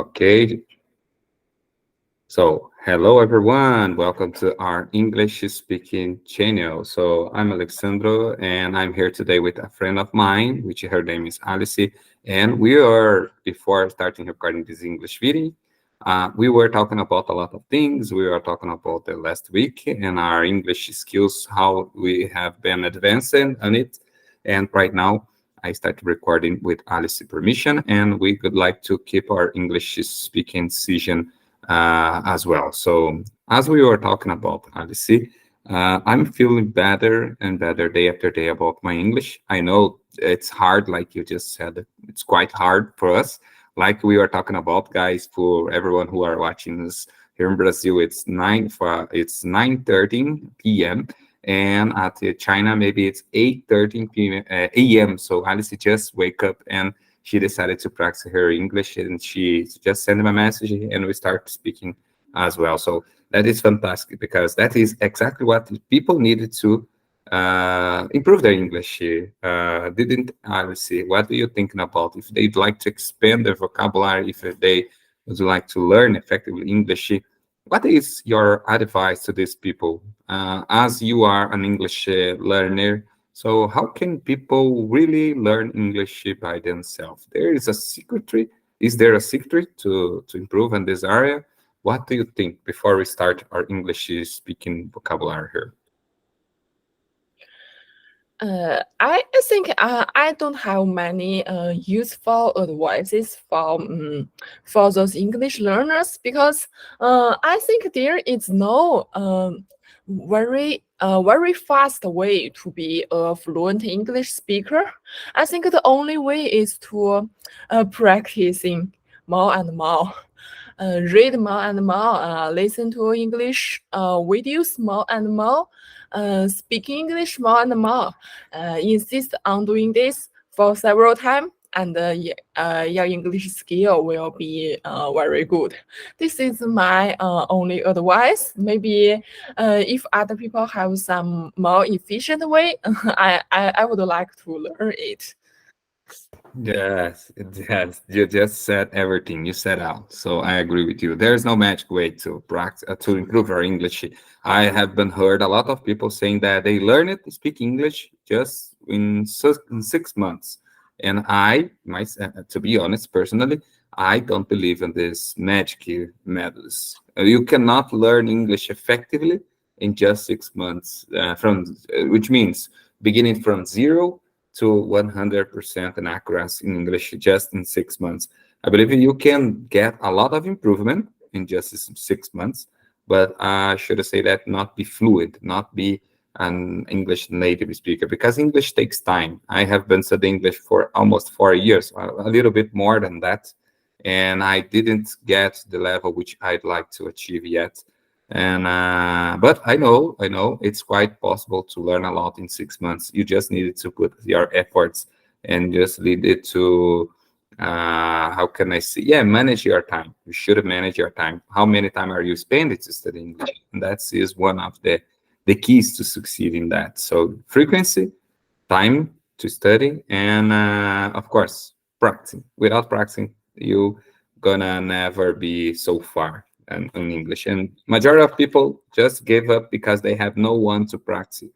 Okay, so hello everyone. Welcome to our English speaking channel. So I'm Alexandro and I'm here today with a friend of mine, which her name is Alice. And we are, before starting recording this English video, we were talking about a lot of things. We were talking about the last week and our English skills, how we have been advancing on it. And right now, I started recording with Alice's permission, and we would like to keep our English speaking session as well. So, as we were talking about, Alice, I'm feeling better and better day after day about my English. I know it's hard, like you just said, it's quite hard for us. Like we were talking about, guys, for everyone who are watching this here in Brazil, it's 9:13 p.m. and at China maybe it's 8:13 p.m. A.m. So Alice just wake up and she decided to practice her English, and she just sent me a message and we start speaking as well. So that is fantastic because that is exactly what people needed to improve their English. Didn't Alice? What are you thinking about? If they'd like to expand their vocabulary, if they would like to learn effectively English, what is your advice to these people? As you are an English learner, so how can people really learn English by themselves? There is a secret. Is there a secret to improve in this area? What do you think before we start our English speaking vocabulary here? I think I don't have many useful advices for those English learners because I think there is no very fast way to be a fluent English speaker. I think the only way is to practicing more and more. Read more and more, listen to English videos more and more, speak English more and more. Insist on doing this for several times, and your English skill will be very good. This is my only advice. Maybe if other people have some more efficient way, I would like to learn it. Yes, you just said everything you said out. So I agree with you. There's no magic way to practice to improve our English. I have been heard a lot of people saying that they learn it to speak English just in 6 months. And to be honest, personally, I don't believe in this magic methods. You cannot learn English effectively in just 6 months, which means beginning from zero to 100% in accuracy in English just in 6 months. I believe you can get a lot of improvement in just 6 months, but I should say that not be fluent, not be an English native speaker, because English takes time. I have been studying English for almost 4 years, a little bit more than that, and I didn't get the level which I'd like to achieve yet. And but I know it's quite possible to learn a lot in 6 months. You just needed to put your efforts and just needed to how can I say, yeah, manage your time. You should manage your time. How many time are you spending to study English? And that is one of the keys to succeed in that. So frequency, time to study, and of course practicing. Without practicing, you gonna never be so far in English. And majority of people just gave up because they have no one to practice.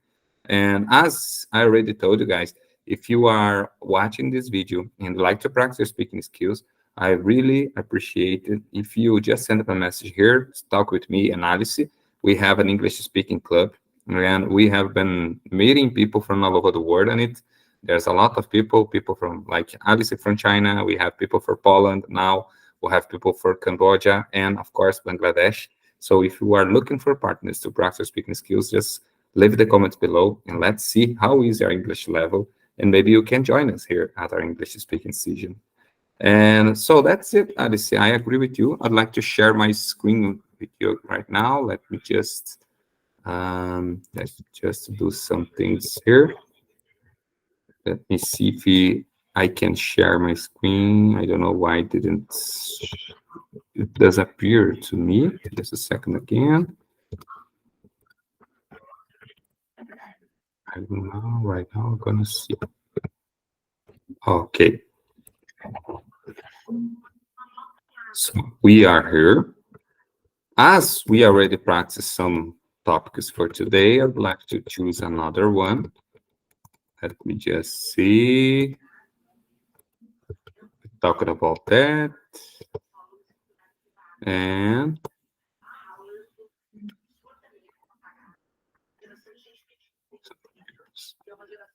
And as I already told you guys, if you are watching this video and like to practice your speaking skills, I really appreciate it if you just send up a message here, talk with me and Alice. We have an English speaking club, and we have been meeting people from all over the world on it. There's a lot of people from like Alice from China. We have people from Poland now. We have people for Cambodia and of course Bangladesh. So if you are looking for partners to practice speaking skills, just leave the comments below and let's see how is your English level. And maybe you can join us here at our English speaking session. And so that's it, Alice. I agree with you. I'd like to share my screen with you right now. Let's just do some things here. Let me see if I can share my screen. I don't know why it does appear to me. Just a second again. I don't know right now. I'm gonna see. Okay. So we are here. As we already practiced some topics for today, I'd like to choose another one. Let me just see. Talking about that. And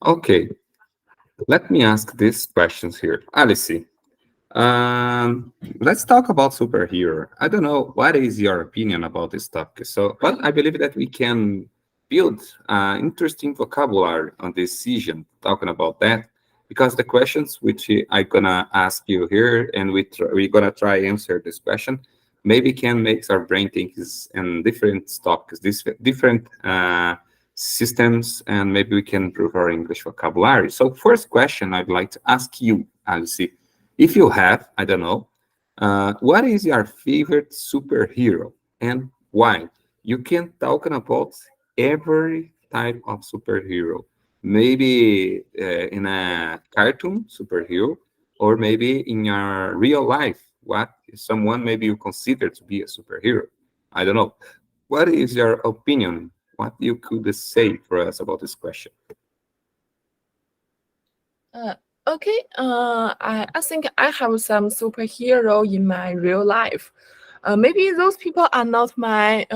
okay, let me ask these questions here. Alice, let's talk about superhero. I don't know what is your opinion about this topic. So, but I believe that we can build interesting vocabulary on this season talking about that, because the questions which I gonna ask you here, and we're gonna try answer this question, maybe can make our brain think is in different topics, this different systems, and maybe we can improve our English vocabulary. So, first question I'd like to ask you, Alice. If you have, I don't know, what is your favorite superhero and why? You can talk about every type of superhero. Maybe in a cartoon superhero, or maybe in your real life. What is someone maybe you consider to be a superhero? I don't know. What is your opinion? What you could say for us about this question? Uh, okay. I think I have some superhero in my real life. Maybe those people are not my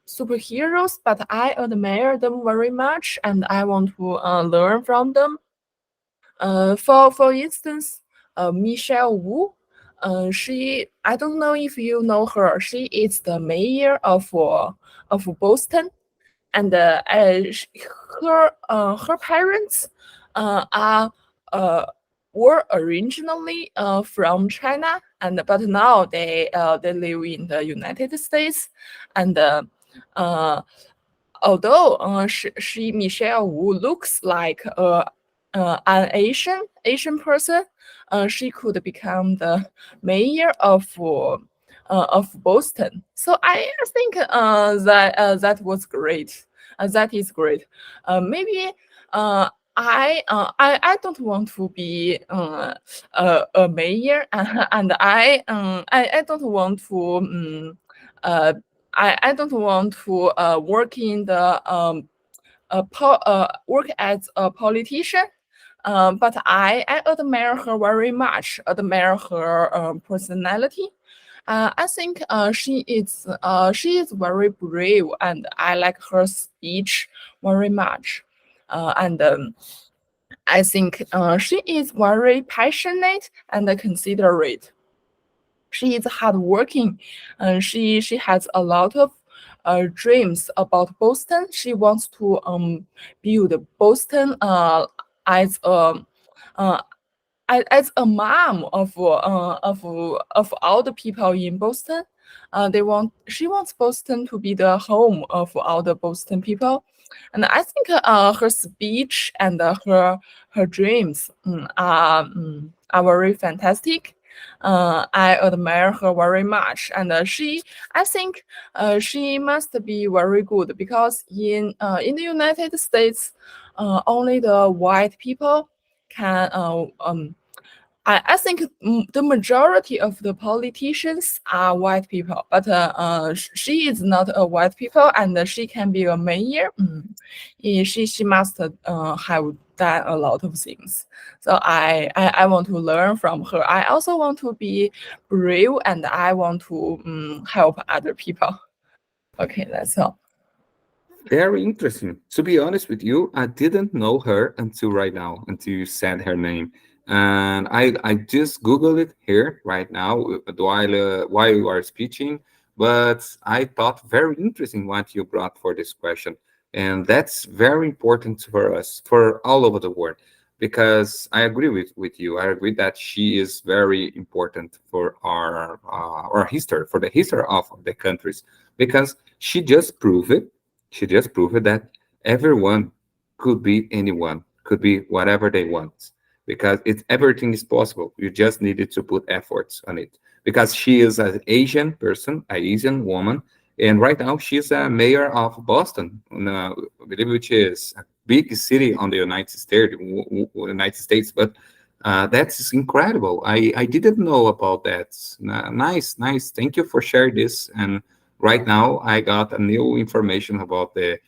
superheroes, but I admire them very much, and I want to learn from them. For instance, Michelle Wu. She I don't know if you know her. She is the mayor of Boston, and her parents are uh, were originally from China, and but now they live in the United States, and uh, although Michelle Wu looks like an Asian person, she could become the mayor of Boston. So I think that was great. That is great. Maybe I don't want to be a mayor, and I don't want to uh, I don't want to work in the work as a politician. But I admire her very much, admire her personality. I think she is very brave, and I like her speech very much. And I think she is very passionate and considerate. She is hardworking, and she has a lot of dreams about Boston. She wants to build Boston as a uh, as a mom of all the people in Boston. She wants Boston to be the home of all the Boston people, and I think her speech and her dreams are very fantastic. I admire her very much, and I think she must be very good because in the United States, only the white people can I think the majority of the politicians are white people, but she is not a white people, and she can be a mayor. She must have done a lot of things. So I want to learn from her. I also want to be brave, and I want to help other people. Okay, that's all. Very interesting. To be honest with you, I didn't know her until right now, until you said her name. And I just Googled it here right now while you are speaking. But I thought very interesting what you brought for this question. And that's very important for us, for all over the world, because I agree with you. I agree that she is very important for our history, for the history of the countries, because she just proved that everyone could be anyone, could be whatever they want, because everything is possible. You just needed to put efforts on it. Because she is an Asian person, an Asian woman, and right now she's a mayor of Boston, I believe, which is a big city on the United States. But That's incredible. I didn't know about that. Nice, nice. Thank you for sharing this. And right now, I got a new information about the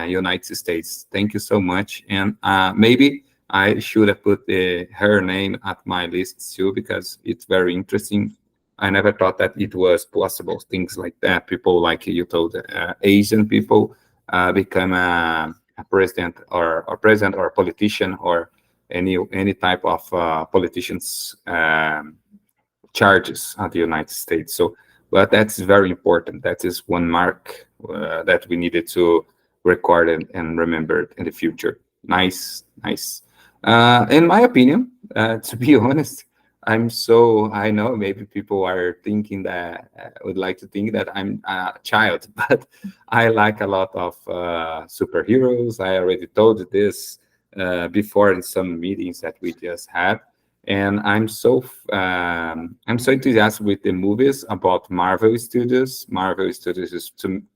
United States. Thank you so much. And maybe I should have put her name at my list too, because it's very interesting. I never thought that it was possible. Things like that. People like you told, Asian people become a president or president or a politician or any type of politicians charges at the United States. So, but that's very important. That is one mark that we needed to record and remember in the future. Nice, nice. In my opinion, to be honest, I know maybe people are thinking that would like to think that I'm a child, but I like a lot of superheroes. I already told you this before in some meetings that we just had, and I'm so enthusiastic with the movies about Marvel Studios. Marvel Studios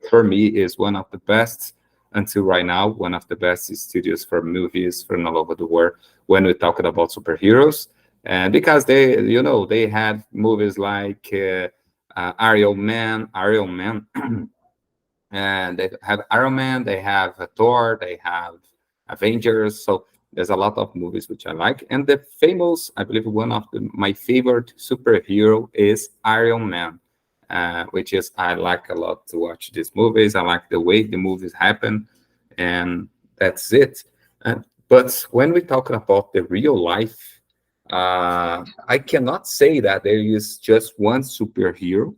for me is one of the best until right now, one of the best studios for movies from all over the world when we're talking about superheroes. And because they had movies like Iron Man, and they have Iron Man, they have Thor, they have Avengers. So there's a lot of movies which I like. And the famous, I believe, one of my favorite superhero is Iron Man, which is I like a lot to watch these movies. I like the way the movies happen, and that's it. But when we talk about the real life, I cannot say that there is just one superhero.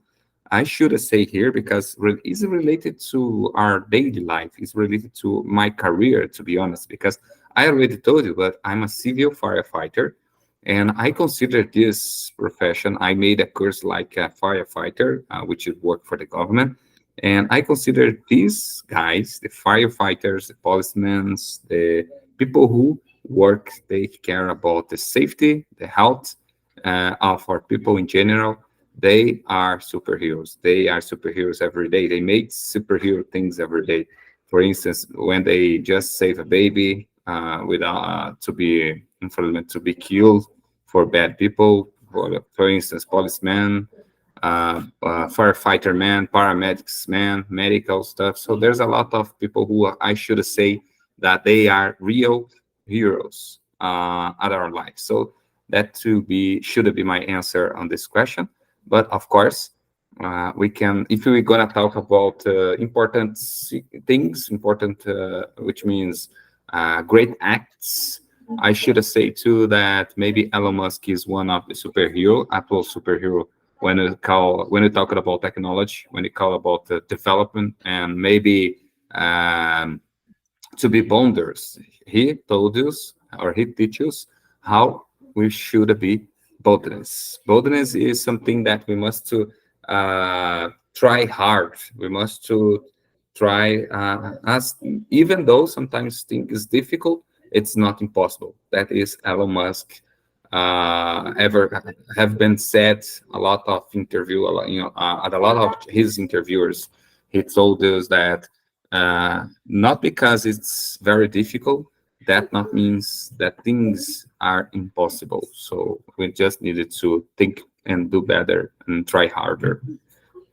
I should say here because it's related to our daily life. It's related to my career, to be honest. Because I already told you, but I'm a civil firefighter, and I consider this profession. I made a course like a firefighter, which is work for the government, and I consider these guys, the firefighters, the policemen, the people who work, they care about the safety, the health of our people in general. They are superheroes. They are superheroes every day. They make superhero things every day. For instance, when they just save a baby without to be imprisoned, to be killed for bad people. For instance, policemen, firefighter man, paramedics man, medical stuff. So there's a lot of people who I should say that they are real heroes at our life. So that to be should be my answer on this question. But of course, we can, if we're gonna talk about important things, important, which means great acts. I should say too that maybe Elon Musk is one of the superhero, Apple superhero. When we talk about technology, when we call about development, and maybe to be bonders. He told us, or he teaches how we should be boldness. Boldness is something that we must to try hard. We must to try as even though sometimes things is difficult, it's not impossible. That is Elon Musk ever have been said a lot of interview, at a lot of his interviewers. He told us that not because it's very difficult, that not means that things are impossible. So we just needed to think and do better and try harder.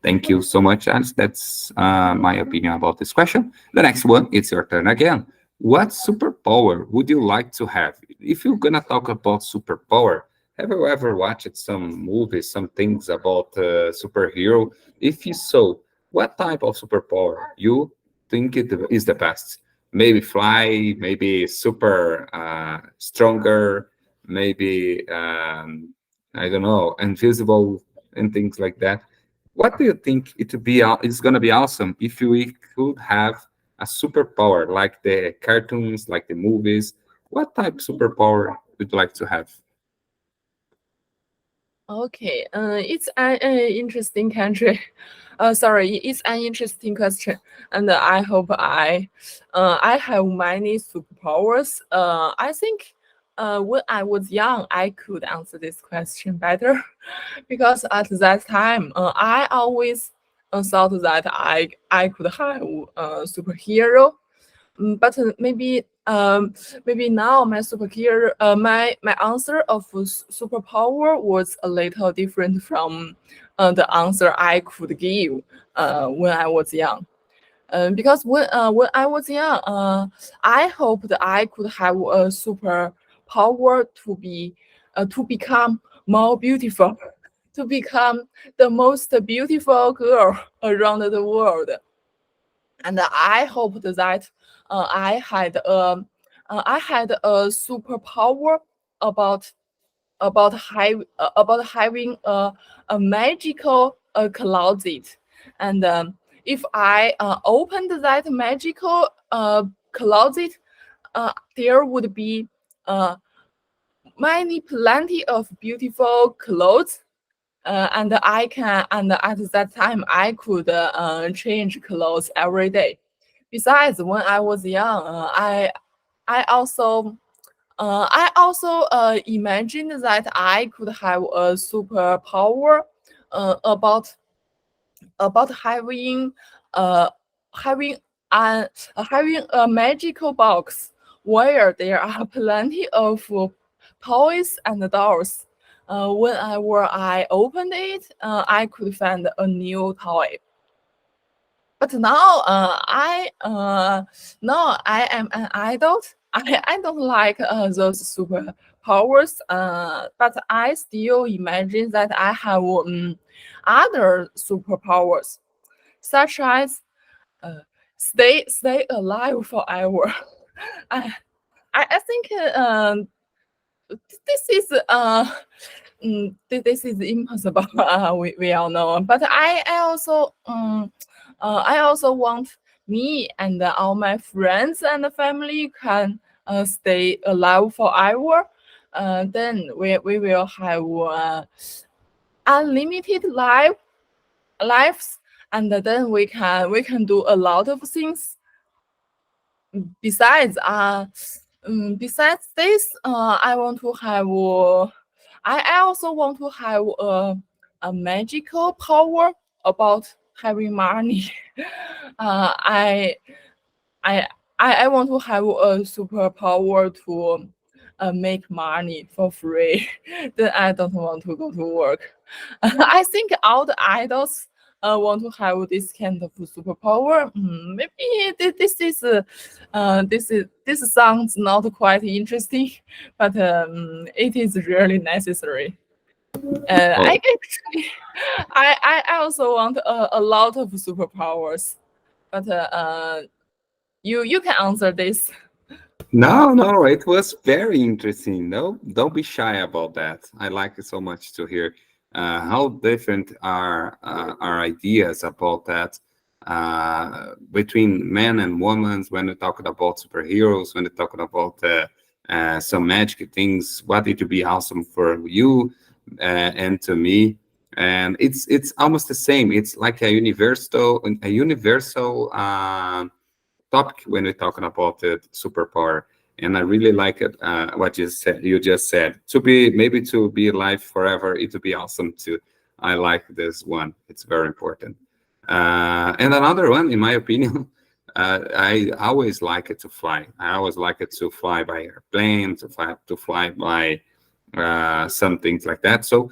Thank you so much, Alice. That's my opinion about this question. The next one, it's your turn again. What superpower would you like to have? If you're gonna talk about superpower, have you ever watched some movies, some things about superhero? If you so, what type of superpower you think it is the best? Maybe fly, maybe super stronger, maybe I don't know, invisible and things like that. What do you think it would be? It's gonna be awesome if we could have a superpower like the cartoons, like the movies. What type of superpower would you like to have? Okay, it's an interesting country. Sorry, it's an interesting question, and I hope I have many superpowers. I think when I was young, I could answer this question better, because at that time, I always thought that I could have a superhero. But maybe now my superhero, my answer of superpower was a little different from the answer I could give when I was young. Because when I was young, I hoped I could have a superpower to become more beautiful, to become the most beautiful girl around the world. And I hoped that I had a superpower about about having a magical closet, and if I opened that magical closet, there would be uh, plenty of beautiful clothes, and at that time I could change clothes every day. Besides, when I was young, I also imagined that I could have a superpower about having uh having having a magical box where there are plenty of toys and dolls. Whenever I opened it, I could find a new toy. But now I am an adult. I don't like those superpowers. But I still imagine that I have other superpowers, such as uh, stay alive forever. I I think this is this is impossible. We all know. But I also want me and all my friends and family can stay alive forever. Then we will have unlimited lives, and then we can do a lot of things. Besides, besides this, I want to have. I also want to have a magical power about having money. uh, I I I want to have a superpower to make money for free. Then I don't want to go to work. I think all the idols want to have this kind of superpower. Maybe this sounds not quite interesting, but it is really necessary. I Oh, actually, I also want a lot of superpowers, but you can answer this. no, no, it was very interesting. No, don't be shy about that. I like it so much to hear how different are our ideas about that between men and women when we're talking about superheroes, when we're talking about some magic things, what it would be awesome for you and to me. And it's almost the same. It's like a universal topic when we're talking about the superpower. And I really like it. What you said, you just said, to be maybe to be alive forever, it would be awesome too. I like this one. It's very important. And another one, in my opinion, I always like it to fly. I always like it to fly by airplane, to fly by some things like that. So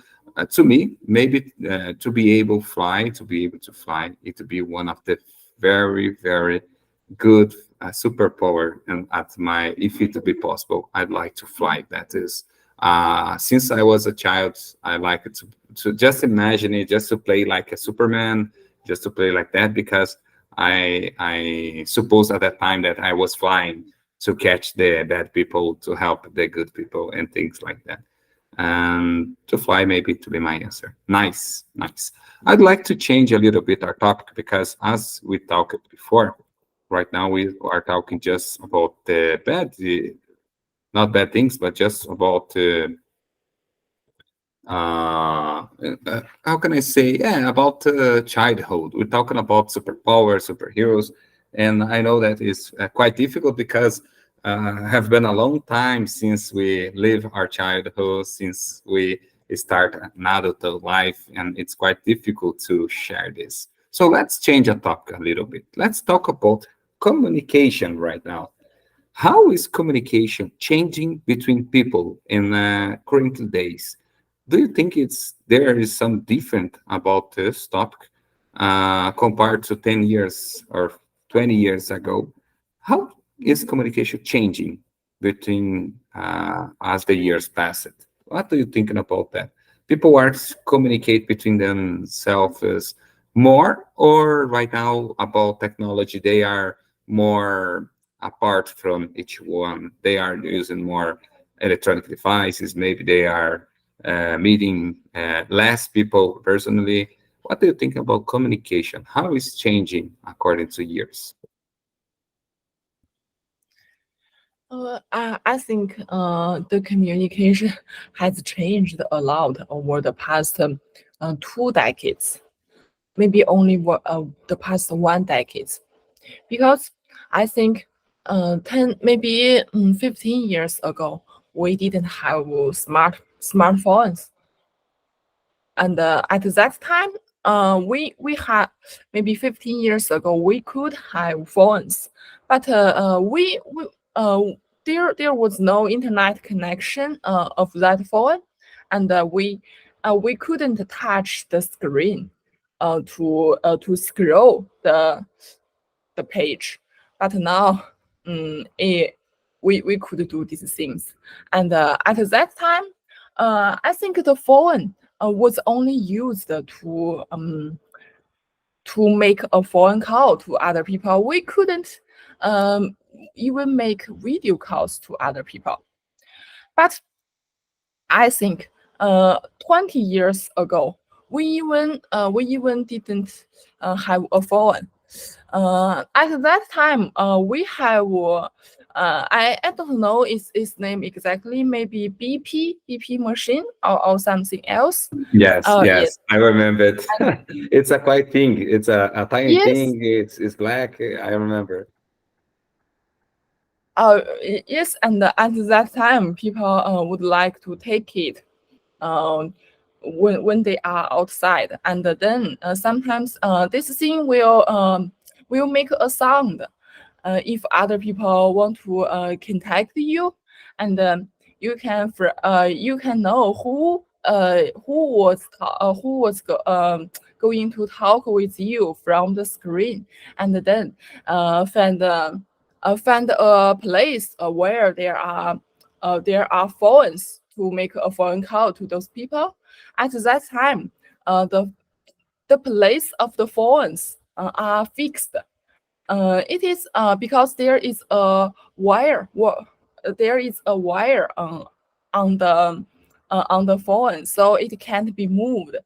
to me, maybe to be able to fly, it would be one of the very, very good superpower. And at my, if it would be possible, I'd like to fly. That is, since I was a child, I like it to just imagine it, just to play like a Superman, just to play like that, because I suppose at that time that I was flying to catch the bad people, to help the good people, and things like that. And to fly, maybe to be my answer. Nice, nice. I'd like to change a little bit our topic, because as we talked before, right now we are talking just about the not bad things, but just about how can I say? Yeah, about childhood. We're talking about superpowers, superheroes, and I know that is quite difficult, because have been a long time since we live our childhood, since we start an adult life, and it's quite difficult to share this. So let's change the topic a little bit. Let's talk about communication right now. How is communication changing between people in current days? Do you think there is some different about this topic compared to 10 years or 20 years ago? How is communication changing between as the years pass? What are you thinking about that? People are communicate between themselves more, or right now about technology they are more apart from each one. They are using more electronic devices. Maybe they are meeting less people personally. What do you think about communication? How is changing according to years? I think the communication has changed a lot over the past 2 decades, maybe only the past 1 decade, because I think 10 maybe 15 years ago we didn't have smartphones, and at that time we had maybe 15 years ago we could have phones, but we there was no internet connection of that phone, and we couldn't touch the screen to scroll the page. But now we could do these things, and at that time I think the phone was only used to make a phone call to other people. We couldn't even make video calls to other people. But I think 20 years ago, we even didn't have a phone. At that time, we have I don't know its name exactly. Maybe BP machine or something else. Yes, Yes, yes, I remember it. It's a quite thing. It's a tiny yes, thing. It's black. I remember. yes, and at that time, people would like to take it um, when they are outside, and then sometimes this thing will make a sound if other people want to contact you, and you can know who was going to talk with you from the screen, and then find a place where there are phones to make a phone call to those people. At that time, the place of the phones are fixed. It is because there is a wire on the phone, so it can't be moved.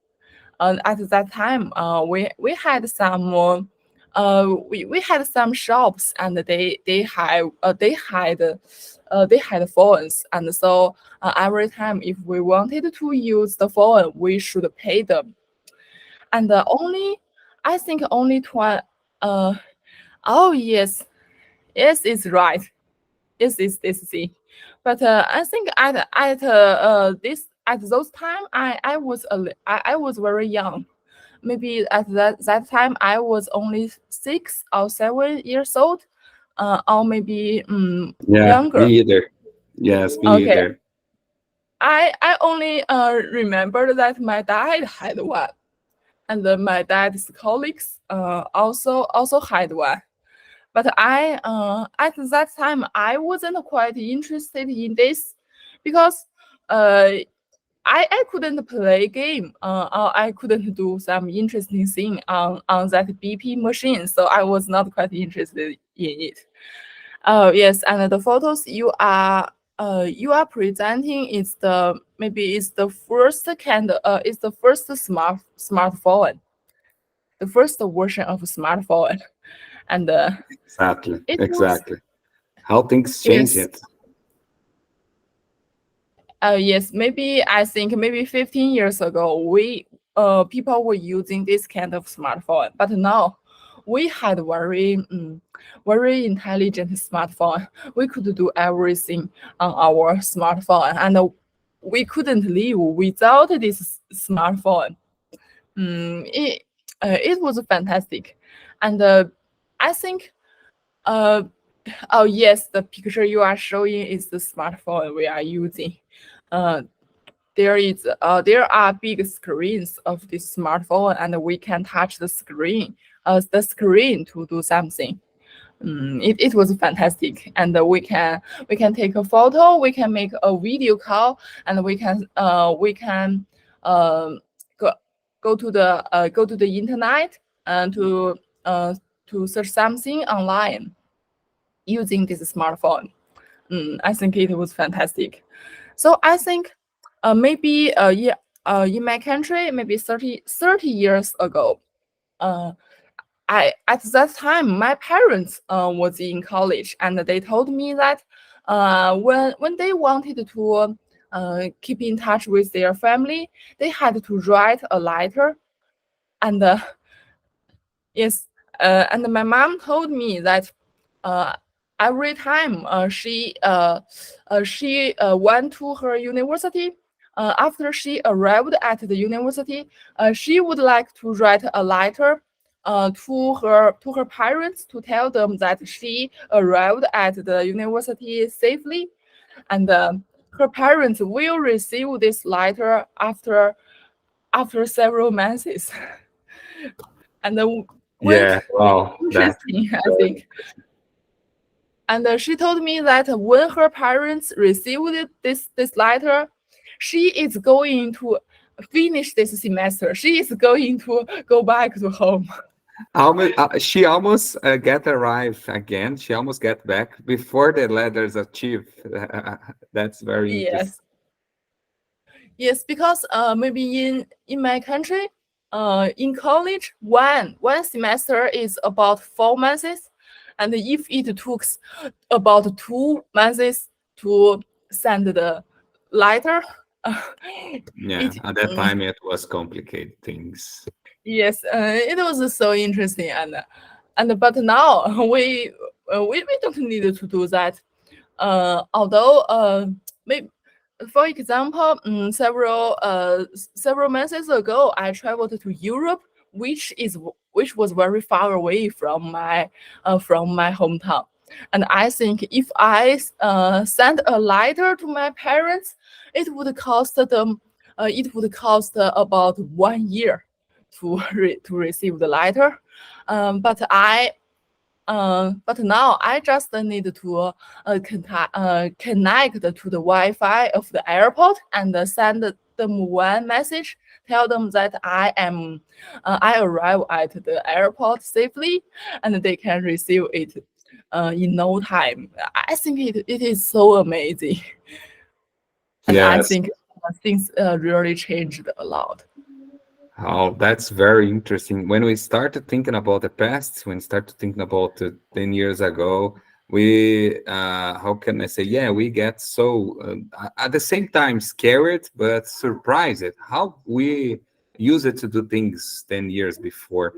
And at that time, we had some shops, and they had phones, and so every time if we wanted to use the phone, we should pay them. And only I think only uh oh yes, yes, it's right. Yes, it's this thing. But I think at those time I was very young. Maybe at that time I was only 6 or 7 years old, or maybe Yeah, me younger. either. Yes, me Okay, either. I only remember that my dad had one, and my dad's colleagues also had one. But at that time I wasn't quite interested in this, because uh, I couldn't play game, or I couldn't do some interesting thing on that BP machine, so I was not quite interested in it. Yes, and the photos you are presenting is the maybe is the first is the first smartphone, the first version of smartphone, and Exactly, it was exactly. How things change yes. it. Yes, maybe I think maybe 15 years ago, people were using this kind of smartphone, but now we had very intelligent smartphone. We could do everything on our smartphone, and we couldn't live without this smartphone. It was fantastic, and I think Uh, oh yes, the picture you are showing is the smartphone we are using. Uh, there are big screens of this smartphone, and we can touch the screen to do something. It was fantastic, and we can take a photo, we can make a video call, and we can um go go to the internet and uh, to search something online using this smartphone. I think it was fantastic. So I think maybe yeah, in my country, maybe 30 years ago, uh, I at that time my parents was in college, and they told me that when they wanted to keep in touch with their family, they had to write a letter. And yes, and my mom told me that uh, every time she went to her university, after she arrived at the university, she would like to write a letter to her parents to tell them that she arrived at the university safely, and her parents will receive this letter after several months. And when Yeah, wow, that's interesting, I very think. And she told me that when her parents received this letter, she is going to finish this semester. She is going to go back to home. almost, she almost get arrived again. She almost get back before the letters achieve. That's very interesting. Yes, yes, because maybe in my country, in college, one semester is about 4 months, and if it took about 2 months to send the letter, Yeah, it at that time it was complicated things. yes, it was so interesting, and but now we don't need to do that. Although maybe for example, several months ago, I traveled to Europe, which was very far away from my hometown. And I think if I sent a letter to my parents, it would cost about 1 year to receive the letter. But now I just need to connect to the Wi-Fi of the airport and send them one message. Tell them that I arrive at the airport safely, and they can receive it in no time. I think it is so amazing, and I Yes. think things really changed a lot. Oh, that's very interesting. When we started thinking about the past, when we started thinking about 10 years ago, how can I say, yeah, we get so, at the same time, scared, but surprised at how we use it to do things 10 years before.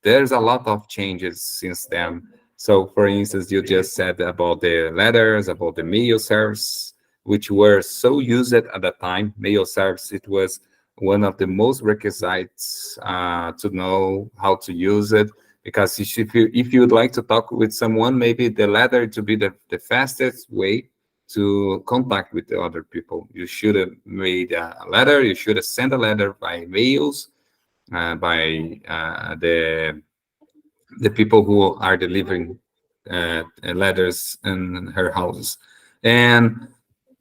There's a lot of changes since then. So, for instance, you just said about the letters, about the mail service, which were so used at the time. Mail service, it was one of the most requisites to know how to use it, because if you would like to talk with someone, maybe the letter to be the fastest way to contact with the other people. You should have made a letter, you should have sent a letter by mails, by the people who are delivering letters in her houses. And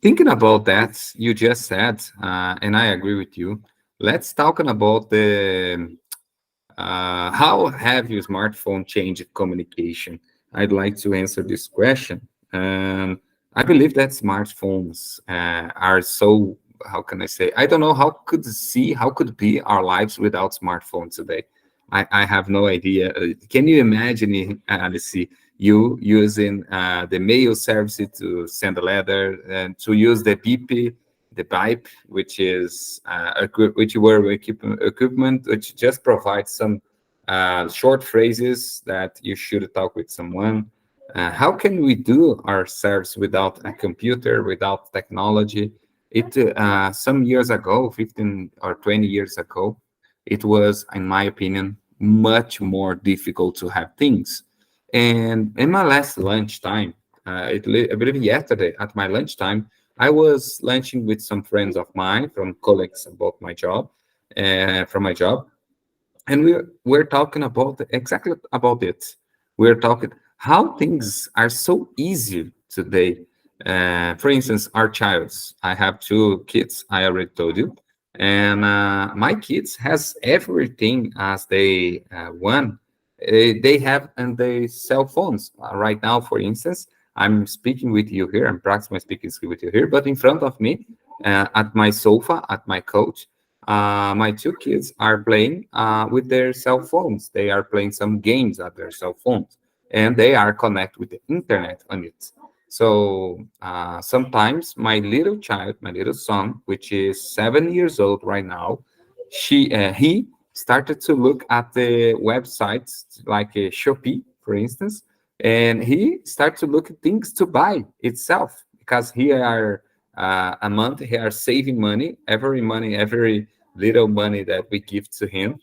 thinking about that, you just said, and I agree with you. Let's talking about the how have your smartphone changed communication? I'd like to answer this question. I believe that smartphones are so. How can I say? I don't know how could be our lives without smartphones today. I have no idea. Can you imagine, Alice, you using the mail service to send a letter and to use the pipe, which is which were equipment which just provides some short phrases that you should talk with someone. How can we do ourselves without a computer, without technology? It some years ago, 15 or 20 years ago, it was, in my opinion, much more difficult to have things. And in my last lunchtime, I believe yesterday at my lunchtime, I was lunching with some friends of mine from colleagues about my job, from my job, and we're talking about exactly about it. We're talking how things are so easy today. For instance, our childs. I have two kids. I already told you, and my kids has everything as they want. They have and they cell phones right now. For instance, I'm speaking with you here. I'm practicing my speaking skill with you here, but in front of me, at my sofa, at my couch, my two kids are playing with their cell phones. They are playing some games at their cell phones, and they are connected with the internet on it. So sometimes my little child, my little son, which is 7 years old right now, he started to look at the websites like Shopee, for instance, and he started to look at things to buy itself because he are a month he are saving money, every little money that we give to him,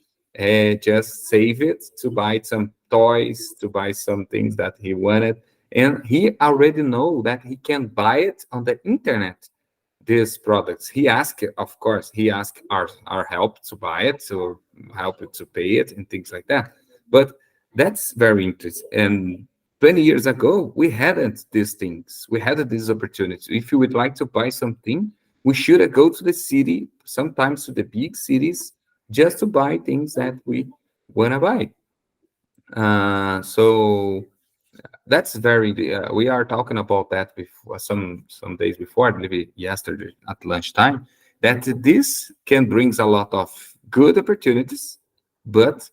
just save it to buy some toys, to buy some things that he wanted, and he already know that he can buy it on the internet, these products. He asked, of course, he asked our help to buy it, to help it to pay it, and things like that. But that's very interesting. And 20 years ago, we hadn't these things. We had these opportunities. If you would like to buy something, we should go to the city, sometimes to the big cities, just to buy things that we want to buy. So that's very. We are talking about that before some days before. I believe yesterday at lunchtime. That this can brings a lot of good opportunities, but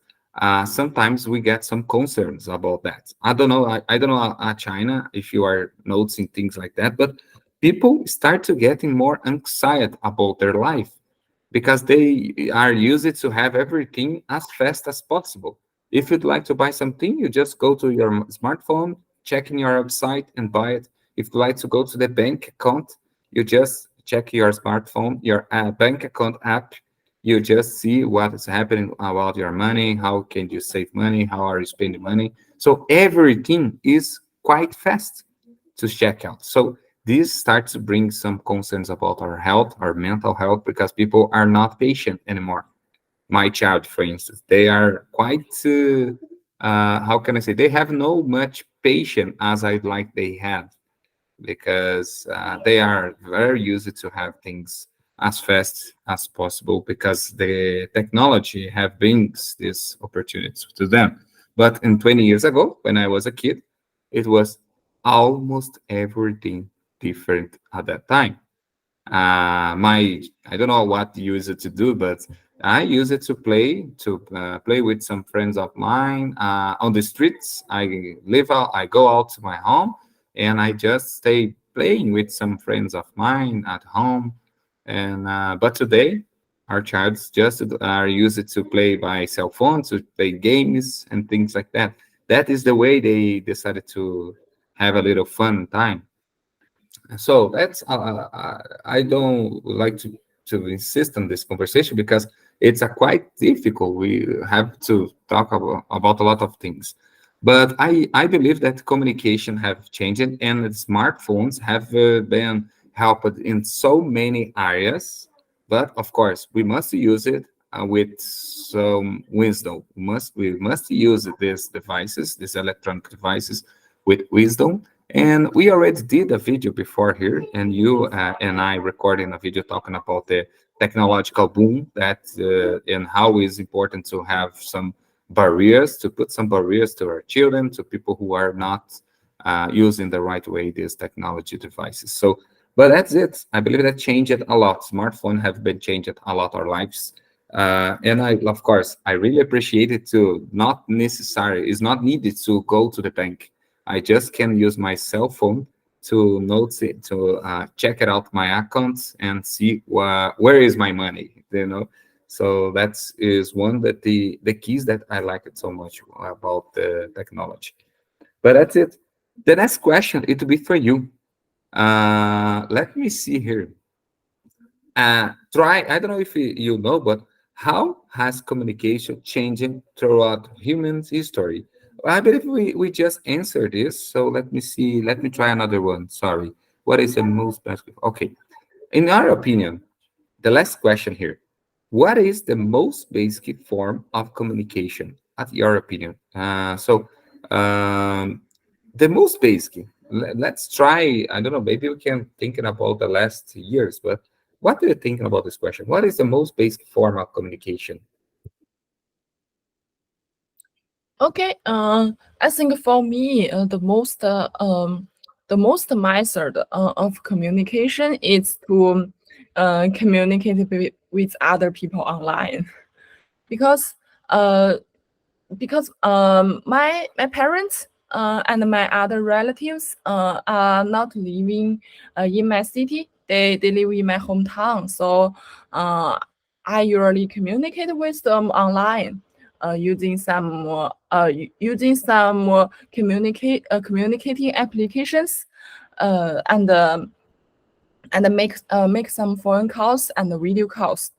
sometimes we get some concerns about that. I don't know. I don't know China if you are noticing things like that, but people start to getting more anxiety about their life because they are used to have everything as fast as possible. If you'd like to buy something, you just go to your smartphone, check in your website, and buy it. If you'd like to go to the bank account, you just check your smartphone, your bank account app. You just see what is happening about your money, how can you save money, how are you spending money. So everything is quite fast to check out. So this starts to bring some concerns about our health, our mental health, because people are not patient anymore. My child, for instance, they are quite, how can I say, they have no much patience as I'd like they had, because they are very used to have things as fast as possible because the technology have brings this opportunity to them. But in 20 years ago, when I was a kid, it was almost everything different at that time. My I don't know what you use it to do, but I use it to play with some friends of mine on the streets. I go out to my home, and I just stay playing with some friends of mine at home. And but today, our childs just are used to play by cell phones, to play games and things like that. That is the way they decided to have a little fun time. So that's I don't like to insist on this conversation because it's a quite difficult. We have to talk about a lot of things, but I believe that communication have changed, and the smartphones have been helped in so many areas. But of course, we must use it with some wisdom. We must use these electronic devices, with wisdom. And we already did a video before here, and you and I recording a video talking about the technological boom, that and how it's important to have some barriers, to put some barriers to our children, to people who are not using the right way these technology devices. So, but that's it. I believe that changed a lot. Smartphone have been changed a lot our lives. And I, of course, I really appreciate it too. Not necessary, it's not needed to go to the bank. I just can use my cell phone to note it, to check it out my accounts and see where is my money. So that's is one that the keys that I like it so much about the technology. But that's it. The next question it will be for you. Let me see here. Try. I don't know if you know, but how has communication changed throughout human history? I believe we just answered this. So let me see. Let me try another one. Sorry. What is the most basic? Okay. In our opinion, the last question here. What is the most basic form of communication, at your opinion? The most basic. Let's try. I don't know. Maybe we can thinking about the last years, but what are you thinking about this question? What is the most basic form of communication? Okay, I think for me, the most method of communication is to communicate with other people online, because uh, my parents and my other relatives are not living in my city. They live in my hometown. So I usually communicate with them online using some communicating applications and make some phone calls and video calls.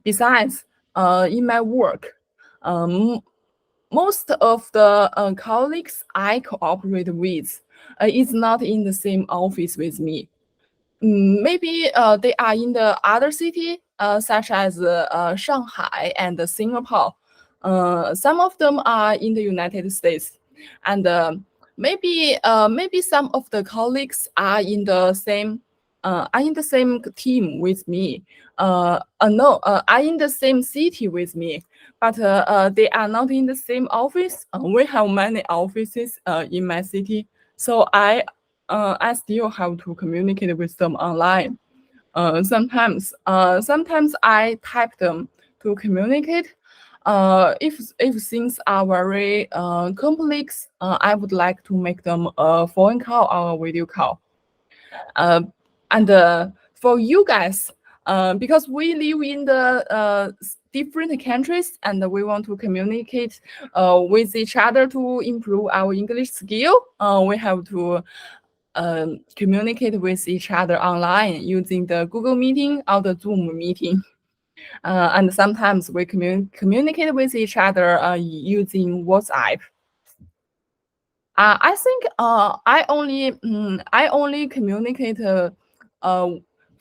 Besides, in my work, um, most of the colleagues I cooperate with is not in the same office with me. Maybe they are in the other city, such as Shanghai and Singapore. Some of them are in the United States, and maybe some of the colleagues are in the same team with me. No, are in the same city with me, but they are not in the same office. We have many offices in my city, so I still have to communicate with them online. Sometimes I type them to communicate. If things are very complex, I would like to make them a phone call or a video call. Uh, and for you guys, because we live in the different countries and we want to communicate with each other to improve our English skill, we have to communicate with each other online using the Google meeting or the Zoom meeting. And sometimes we communicate with each other using WhatsApp. I think I only communicate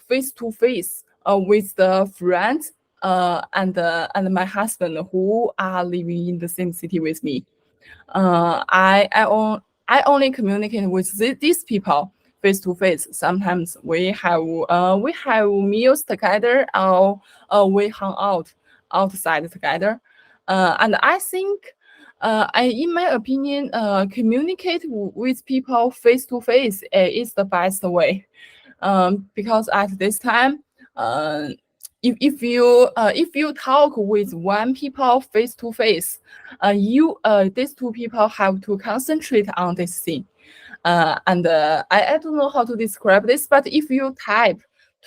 face to face with the friends and my husband who are living in the same city with me. I only communicate with these people face to face. Sometimes we have meals together or we hang out outside together. And I think in my opinion, communicate with people face to face is the best way. Because at this time, uh, if you talk with one people face to face, these two people have to concentrate on this thing. And I don't know how to describe this, but if you type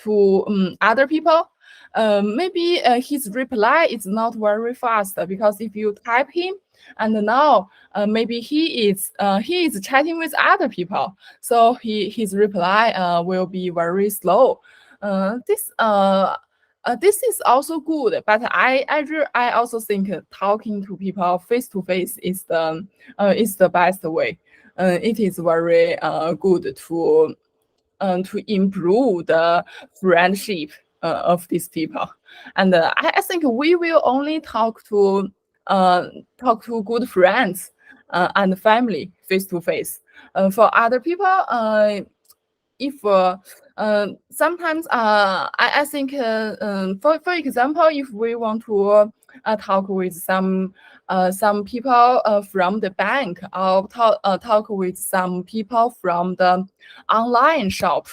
to other people, maybe his reply is not very fast, because if you type him, and now maybe he is chatting with other people, so his reply will be very slow. This is also good, but I also think talking to people face to face is the best way. It is very good to improve the friendship of these people. And I think we will only talk to good friends and family face to face. For other people, if sometimes I think for example, if we want to talk with some people from the bank, or talk with some people from the online shop,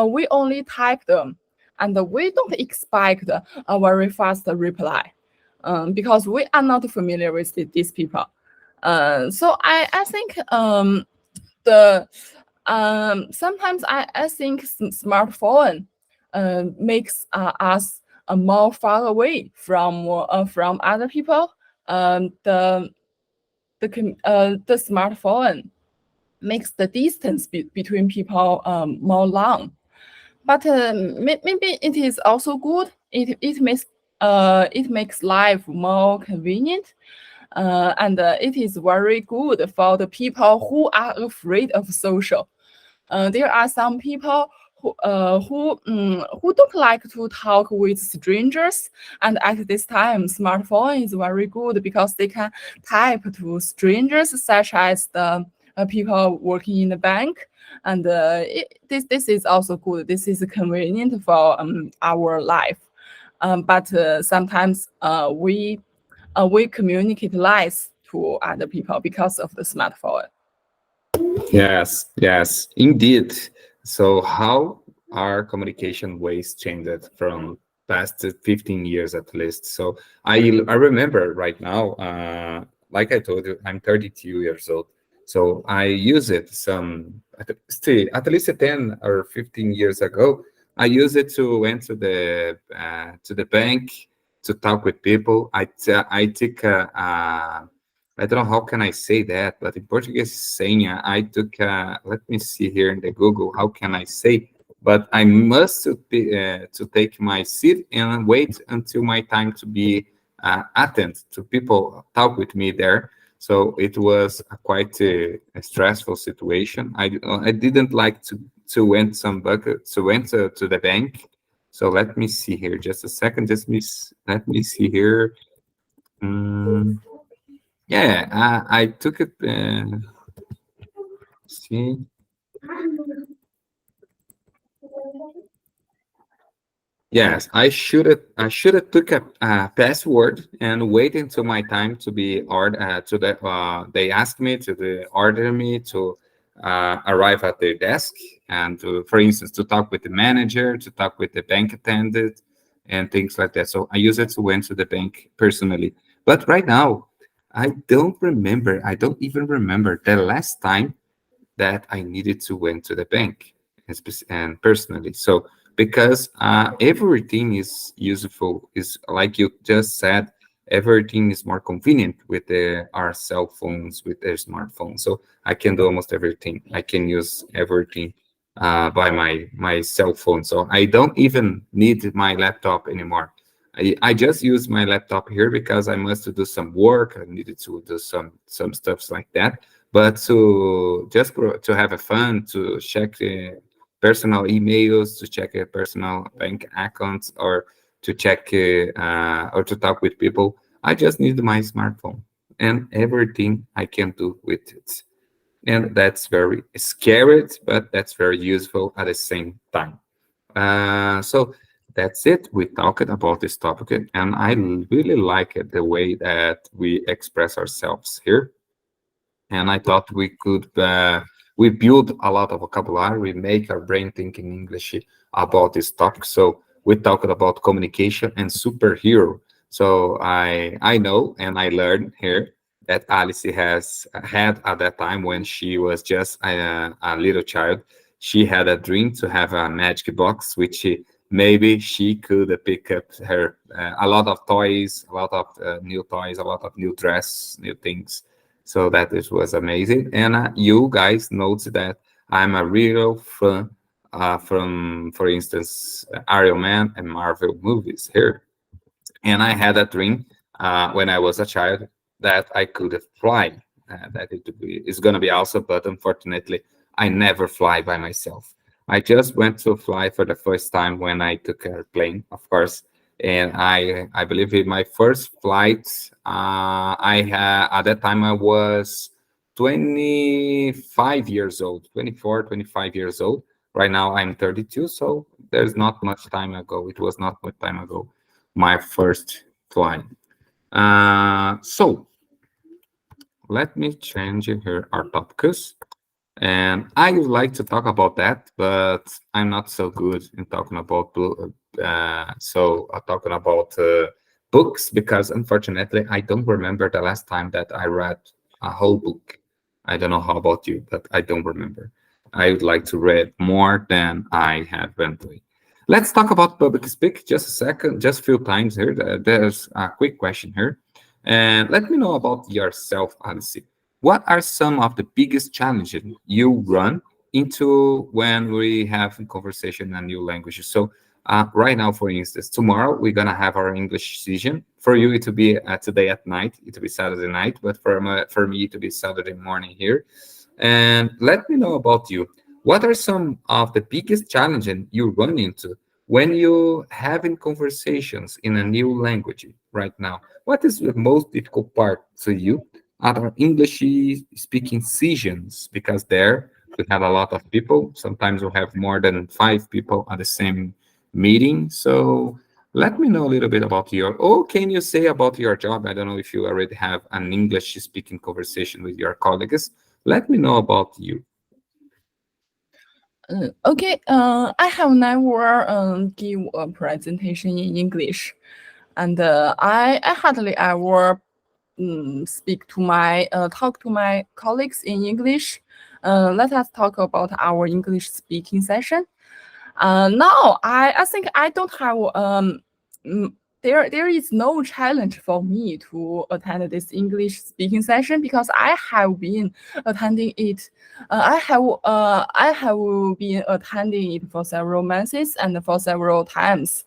we only type them, and we don't expect a very fast reply, because we are not familiar with these people. So I think the sometimes I think smartphone makes us more far away from other people. The smartphone makes the distance between people more long. But maybe it is also good. It makes life more convenient. and it is very good for the people who are afraid of social. There are some people who don't like to talk with strangers, and at this time, smartphone is very good because they can type to strangers, such as the people working in the bank, and this is also good. This is convenient for our life, but sometimes we communicate less to other people because of the smartphone. Yes, yes, indeed. So how are communication ways changed from past 15 years at least? So I remember right now, like I told you, I'm 32 years old. So I use it at least 10 or 15 years ago. I use it to went to the bank to talk with people. I take I don't know how can I say that, but in Portuguese, senha. I took. Let me see here in the Google. How can I say? But I must to take my seat and wait until my time to be attend to people talk with me there. So it was a quite a stressful situation. I didn't like to went some bucket to went to the bank. So let me see here. Just a second. Let me see here. Mm, yeah, I took it. See, yes, I should have took a password and wait until my time to be order to the they asked me to order me to arrive at their desk and to, for instance, to talk with the manager, to talk with the bank attendant, and things like that. So I use it to went to the bank personally. But right now, I don't remember. I don't even remember the last time that I needed to went to the bank and personally. So because everything is useful, is like you just said, everything is more convenient with our cell phones, with their smartphones. So I can do almost everything. I can use everything by my cell phone. So I don't even need my laptop anymore. I just use my laptop here because I must do some work. I needed to do some stuffs like that, but to have a fun, to check personal emails, to check personal bank accounts, or to check or to talk with people, I just need my smartphone and everything I can do with it. And that's very scary, but that's very useful at the same time. So that's it. We talked about this topic, and I really like it, the way that we express ourselves here. And I thought we build a lot of vocabulary. We make our brain think in English about this topic. So we talked about communication and superhero. So I know and I learned here that Alice has had at that time when she was just a little child. She had a dream to have a magic box, which maybe she could pick up her a lot of toys, a lot of new toys, a lot of new dress, new things. So that it was amazing. And you guys notice that I'm a real fan from, for instance, Iron Man and Marvel movies here. And I had a dream when I was a child that I could fly. That is going to be also, but unfortunately, I never fly by myself. I just went to fly for the first time when I took a plane, of course. And I believe in my first flight, I had at that time I was 25 years old, 24, 25 years old. Right now I'm 32, so there's not much time ago. It was not much time ago my first flight. So let me change here our topics. And I would like to talk about that, but I'm not so good in talking about talking about books because unfortunately I don't remember the last time that I read a whole book. I don't know how about you, but I don't remember. I would like to read more than I have been doing. Let's talk about public speak. Just a second, just a few times here. There's a quick question here, and let me know about yourself, Alice. What are some of the biggest challenges you run into when we have a conversation in a new language? So Right now, for instance, tomorrow we're gonna have our English session. For you, it will be today at night. It will be Saturday night, but for me, it will be Saturday morning here. And let me know about you. What are some of the biggest challenges you run into when you having conversations in a new language right now? What is the most difficult part to you at our English speaking sessions? Because there we have a lot of people. Sometimes we have more than 5 people at the same meeting. So let me know a little bit about your, or can you say about your job? I don't know if you already have an English speaking conversation with your colleagues. Let me know about you. Okay, I have never give a presentation in English, and I hardly ever speak to my talk to my colleagues in English. Let us talk about our English speaking session. Now I think I don't have mm, there is no challenge for me to attend this English speaking session because I have been attending it. I have been attending it for several months and for several times.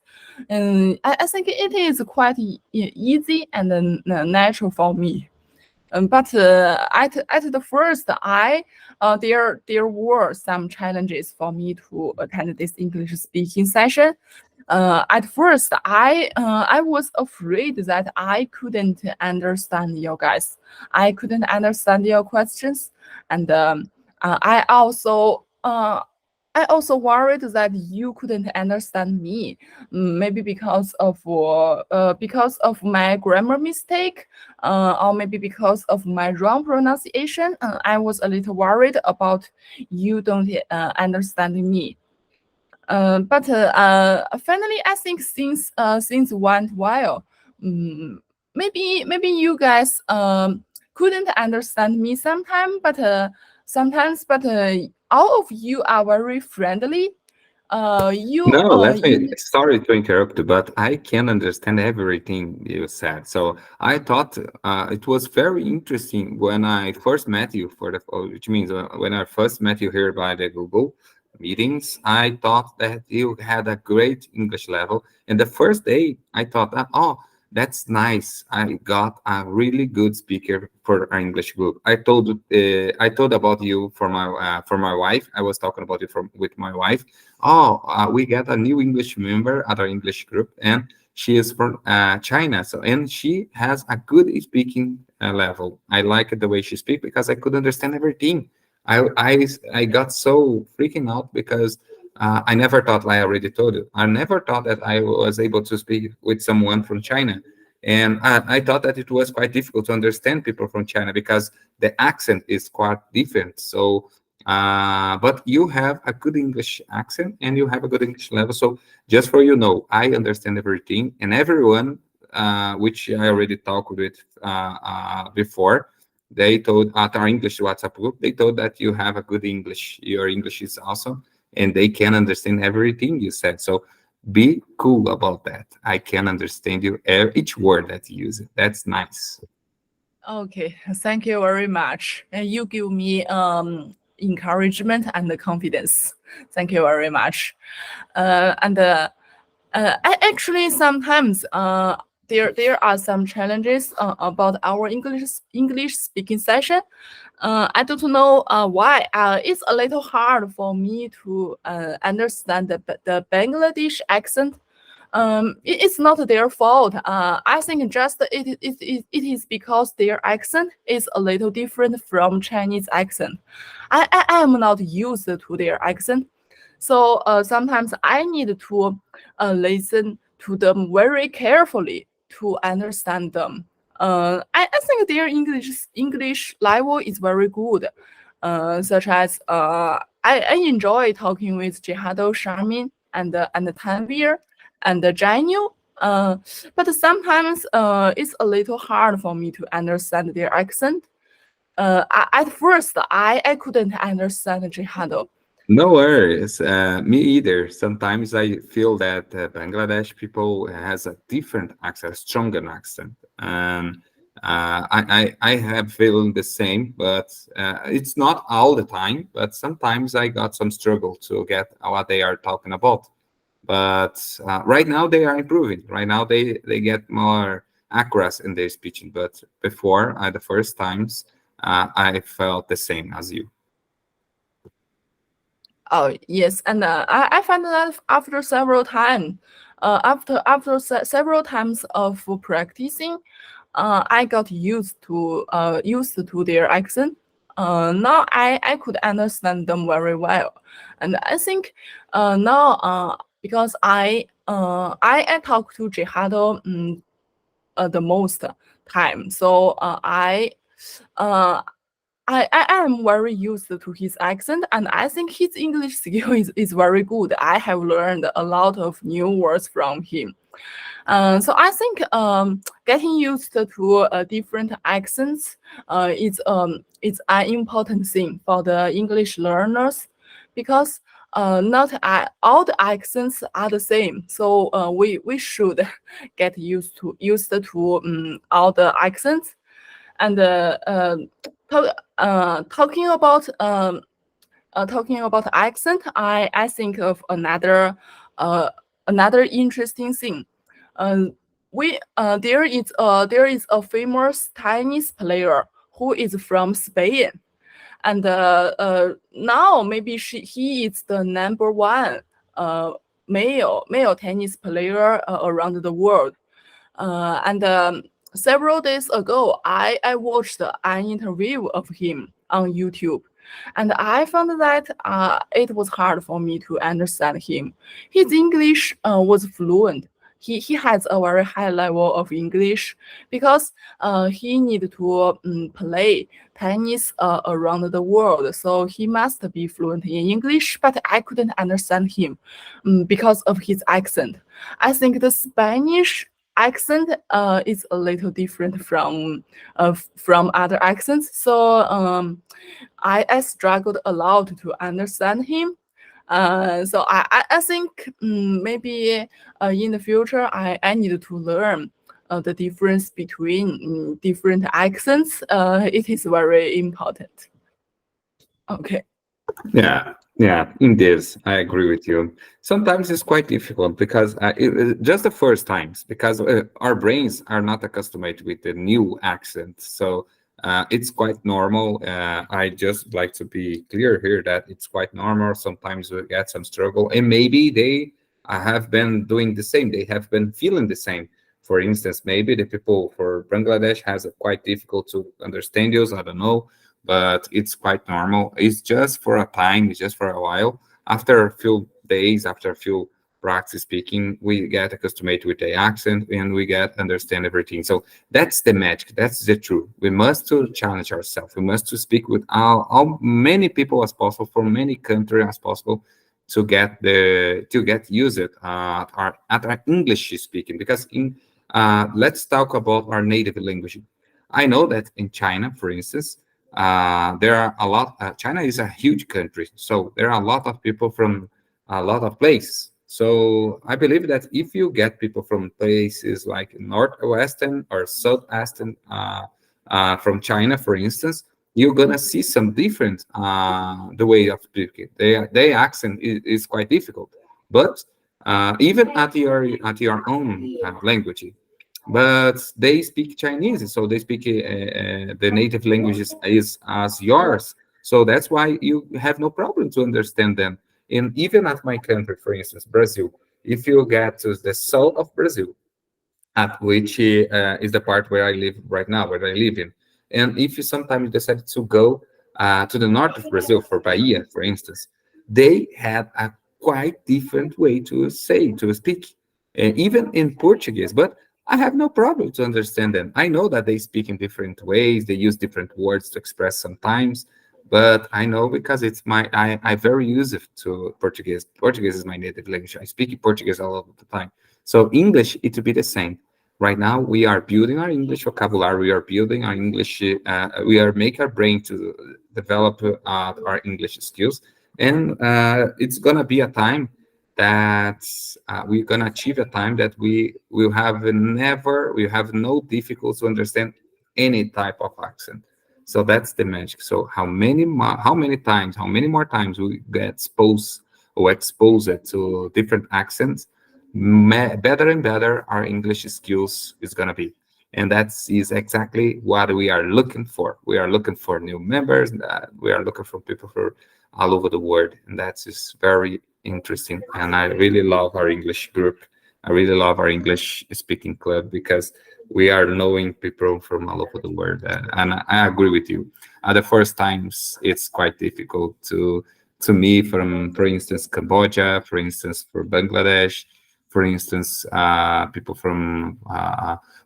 And I think it is quite easy and natural for me. But at the first, there were some challenges for me to attend this English speaking session. At first, I was afraid that I couldn't understand you guys. I couldn't understand your questions, and I also worried that you couldn't understand me, maybe because of my grammar mistake, or maybe because of my wrong pronunciation. I was a little worried about you don't understand me. But finally, I think since went well, um, maybe you guys couldn't understand me sometimes, but all of you are very friendly. No, let me, You sorry to interrupt you, but I can understand everything you said. So I thought it was very interesting when I first met you which means when I first met you here by the Google meetings, I thought that you had a great English level. And the first day I thought that, oh, that's nice. I got a really good speaker for our English group. I told about you for my wife. I was talking about it with my wife. Oh, we got a new English member at our English group, and she is from China. So, and she has a good speaking level. I like the way she speaks because I could understand everything. I got so freaking out because I never thought, like I already told you, I never thought that I was able to speak with someone from China. And I thought that it was quite difficult to understand people from China because the accent is quite different. So but you have a good English accent and you have a good English level. So just for you know, I understand everything, and everyone, which I already talked with before, they told at our English WhatsApp group, they told that you have a good English. Your English is awesome, and they can understand everything you said. So be cool about that. I can understand you each word that you use. That's nice. Okay, thank you very much. And you give me encouragement and confidence. Thank you very much. And I actually sometimes there are some challenges about our English speaking session. I don't know why. It's a little hard for me to understand the Bangladesh accent. It's not their fault. I think just it is because their accent is a little different from Chinese accent. I am not used to their accent, so sometimes I need to listen to them very carefully to understand them. I think their English level is very good, such as I enjoy talking with Jihado, Sharmin, and Tanvir and Janyu. But sometimes it's a little hard for me to understand their accent. At first, I couldn't understand Jihado. No worries. Me either. Sometimes I feel that Bangladesh people has a different accent, a stronger accent. I have feeling the same, but it's not all the time. But sometimes I got some struggle to get what they are talking about. But right now they are improving. Right now they get more accurate in their speaking. But before, the first times, I felt the same as you. Oh yes, and I find that after several times, several times of practicing, I got used to their accent. Now I could understand them very well, and I think now because I talk to Jihado the most time, so uh, I am very used to his accent, and I think his English skill is very good. I have learned a lot of new words from him. So I think getting used to different accents is an important thing for the English learners because not all the accents are the same. So we should get used to all the accents. And talking about accent, I think of another interesting thing. Uh, there is a famous Chinese player who is from Spain, and now maybe he is the number one male tennis player around the world. And several days ago, I watched an interview of him on YouTube, and I found that it was hard for me to understand him. His English was fluent. He has a very high level of English because he needed to play tennis around the world. So he must be fluent in English, but I couldn't understand him because of his accent. I think the Spanish accent is a little different from other accents. So I struggled a lot to understand him. So I think maybe in the future I need to learn the difference between different accents. It is very important. Okay. Yeah, yeah, in this, I agree with you. Sometimes it's quite difficult because just the first times, because our brains are not accustomed with the new accent. So it's quite normal. I just like to be clear here that it's quite normal. Sometimes we get some struggle, and maybe they have been doing the same. They have been feeling the same. For instance, maybe the people for Bangladesh has a quite difficult to understand you. I don't know, but it's quite normal. It's just for a time, it's just for a while. After a few days, after a few practice speaking, we get accustomed with the accent and we get understand everything. So that's the magic. That's the truth. We must to challenge ourselves. We must to speak with how many people as possible from many countries as possible to get used at our English speaking. Because in let's talk about our native language. I know that in China, for instance, there are a lot. China is a huge country, so there are a lot of people from a lot of places. So I believe that if you get people from places like northwestern or southwestern from China, for instance, you're gonna see some different the way of speaking. Their accent is quite difficult, but even at your own language, but they speak Chinese, so they speak the native languages is as yours. So that's why you have no problem to understand them. And even at my country, for instance, Brazil, if you get to the south of Brazil, at which is the part where I live right now, where I live in. And if you sometimes decide to go to the north of Brazil, for Bahia, for instance, they have a quite different way to speak, even in Portuguese. But I have no problem to understand them. I know that they speak in different ways, they use different words to express sometimes, but I know because I very used to Portuguese. Portuguese is my native language. I speak Portuguese all of the time. So English, it will be the same. Right now, we are building our English vocabulary. We are building our English. We are making our brain to develop our English skills, and it's gonna be a time that we're gonna achieve a time that we will have we have no difficulty to understand any type of accent. So that's the magic. So how many times, how many more times we get exposed or exposed to different accents, better and better our English skills is gonna be. And that is exactly what we are looking for. We are looking for new members. We are looking for people from all over the world, and that's just very interesting. And I really love our English group. I really love our English speaking club because we are knowing people from all over the world. And I agree with you. At the first times, it's quite difficult to me from, for instance, Cambodia, for instance, for Bangladesh, for instance, people from.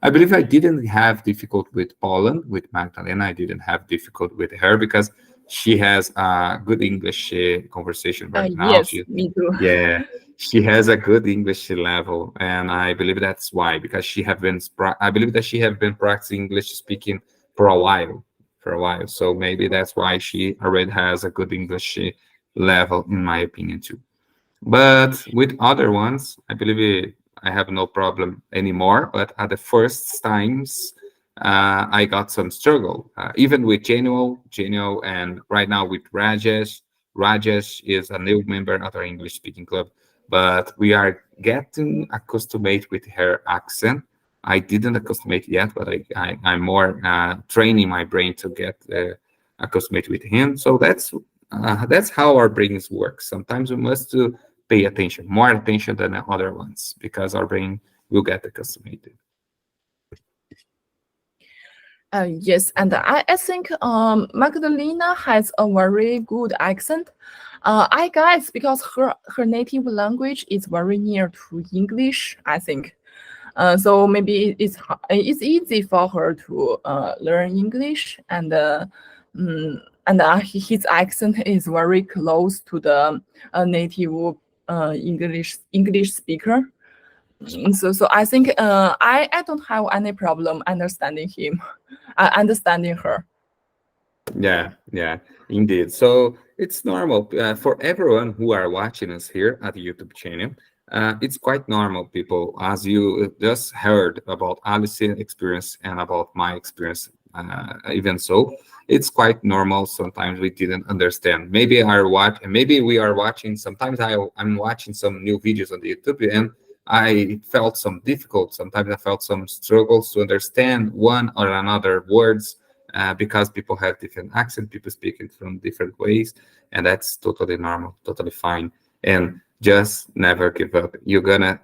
I believe I didn't have difficult with Poland with Magdalena. I didn't have difficult with her because she has a good English conversation right now. Yes, me too. Yeah, she has a good English level, and I believe that's why because she have been. I believe that she have been practicing English speaking for a while, So maybe that's why she already has a good English level, in my opinion, too. But with other ones, I believe I have no problem anymore. But at the first times, I got some struggle, even with Genuo, and right now with Rajesh. Rajesh is a new member of our English speaking club, but we are getting accustomed with her accent. I didn't accustomate yet, but I'm more training my brain to get accustomed with him. So that's how our brains work. Sometimes we must pay attention, more attention than the other ones, because our brain will get accustomed. Yes, and I think Magdalena has a very good accent. I guess because her native language is very near to English, I think. So maybe it's easy for her to learn English, and his accent is very close to the native English speaker. So I think I don't have any problem understanding him, understanding her. Yeah, indeed. So it's normal for everyone who are watching us here at the YouTube channel. It's quite normal, people, as you just heard about Alice's experience and about my experience. Even so, it's quite normal. Sometimes we didn't understand. Maybe we are watching. Sometimes I'm watching some new videos on the YouTube and I felt some difficult. Sometimes I felt some struggles to understand one or another words because people have different accent, people speak it from different ways, and that's totally normal, totally fine. And just never give up. You're gonna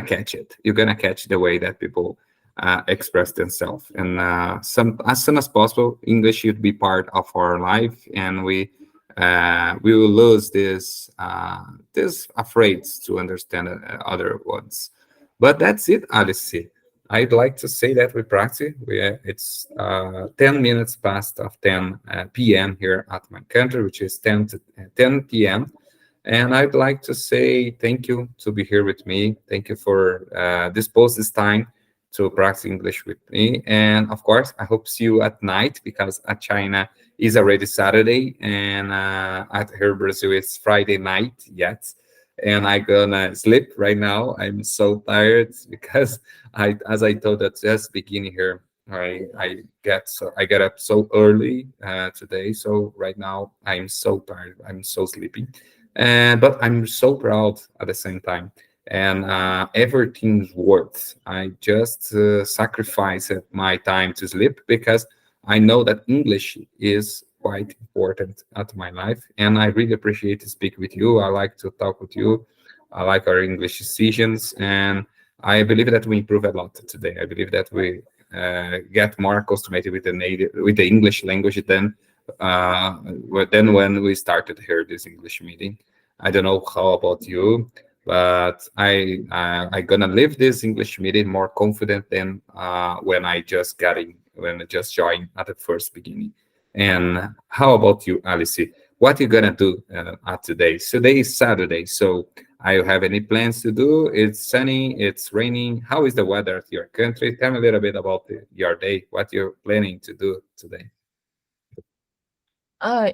catch it. You're gonna catch the way that people express themselves. And some as soon as possible, English should be part of our life, and we will lose this afraid to understand other ones. But that's it, Alice. I'd like to say that we practice. It's 10 minutes past of 10 p.m. here at my country, which is 10 p.m. And I'd like to say thank you to be here with me. Thank you for dispose this time to practice English with me. And of course, I hope see you at night because at China is already Saturday, and at here Brazil it's Friday night yet. And I gonna sleep right now. I'm so tired because as I told at just beginning here, I get up so early today. So right now I'm so tired. I'm so sleepy, and but I'm so proud at the same time. And everything's worth. I just sacrificed my time to sleep because I know that English is quite important at my life, and I really appreciate to speak with you. I like to talk with you. I like our English decisions, and I believe that we improve a lot today. I believe that we get more accustomed with the English language than when we started here this English meeting. I don't know how about you, but I gonna leave this English meeting more confident than when I just joined at the first beginning. And how about you, Alice? What you gonna do at today? Today is Saturday, so are you have any plans to do? It's sunny, it's raining. How is the weather at your country? Tell me a little bit about your day. What you're planning to do today?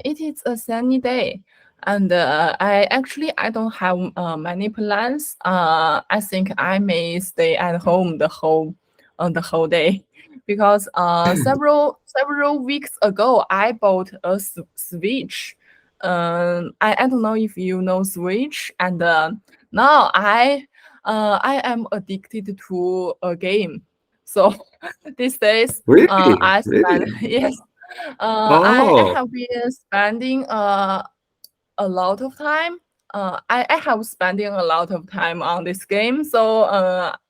It is a sunny day, and I don't have many plans. I think I may stay at home the whole day, because several weeks ago I bought a Switch. I don't know if you know Switch, and now I am addicted to a game. So these days, Really? I spend Really? yes, I Oh, have been spending a lot of time. I have spending a lot of time on this game, so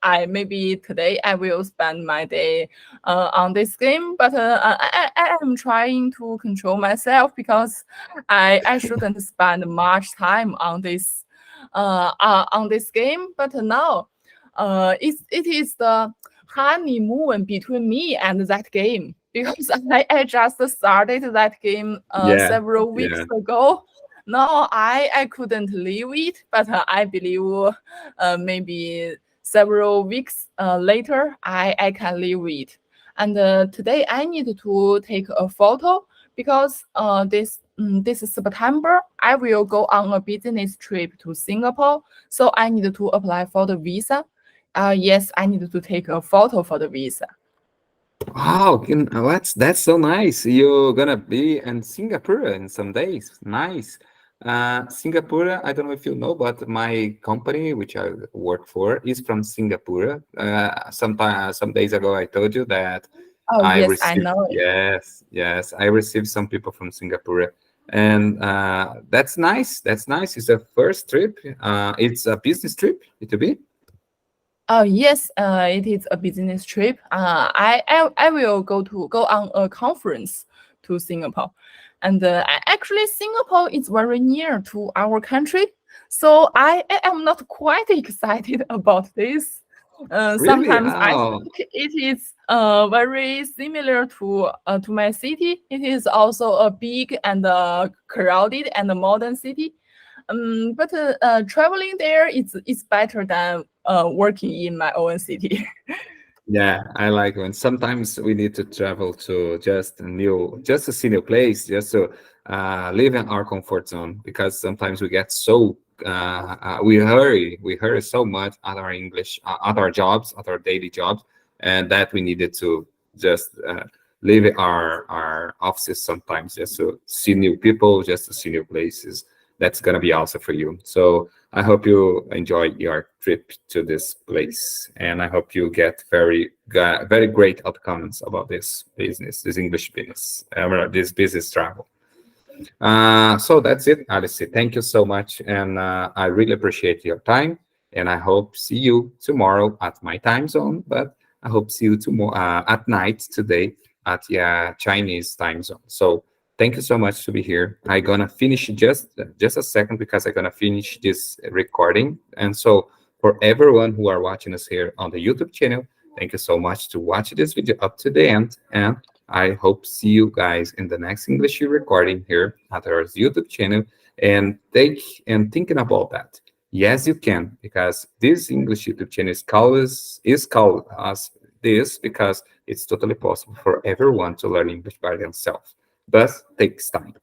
I maybe today I will spend my day on this game. But I am trying to control myself because I shouldn't spend much time on this game. But now, it is the honeymoon between me and that game because I just started that game yeah, several weeks yeah. ago. No, I couldn't leave it, but I believe maybe several weeks later I can leave it. And today I need to take a photo because this September I will go on a business trip to Singapore, so I need to apply for the visa. Yes, I need to take a photo for the visa. Wow, that's so nice. You're gonna be in Singapore in some days. Nice. Singapore, I don't know if you know, but my company, which I work for, is from Singapore. Some days ago, I told you that Oh I yes, I received, know it. yes, yes, I received some people from Singapore, and that's nice. That's nice. It's a first trip. It's a business trip, it will be. Oh yes, it is a business trip. I will go on a conference to Singapore, and actually Singapore is very near to our country, so I am not quite excited about this. Really? Sometimes I Oh, think it is very similar to my city. It is also a big and crowded and modern city. But traveling there is better than working in my own city. yeah, I like when sometimes we need to travel to just to see new place, just to live in our comfort zone because sometimes we get so we hurry so much at our English, at our jobs, at our daily jobs, and that we needed to just leave our offices sometimes just to see new people, just to see new places. That's gonna be also for you. So I hope you enjoy your trip to this place, and I hope you get very great outcomes about this business, this English business, this business travel. So that's it, Alice. Thank you so much, and I really appreciate your time. And I hope see you tomorrow at my time zone, but I hope see you tomorrow at night today at Chinese time zone. So thank you so much to be here. I gonna finish just a second because I gonna finish this recording. And so for everyone who are watching us here on the YouTube channel, thank you so much to watch this video up to the end. And I hope see you guys in the next English recording here at our YouTube channel. And thinking about that. Yes, you can, because this English YouTube channel is called as this because it's totally possible for everyone to learn English by themselves. But takes time.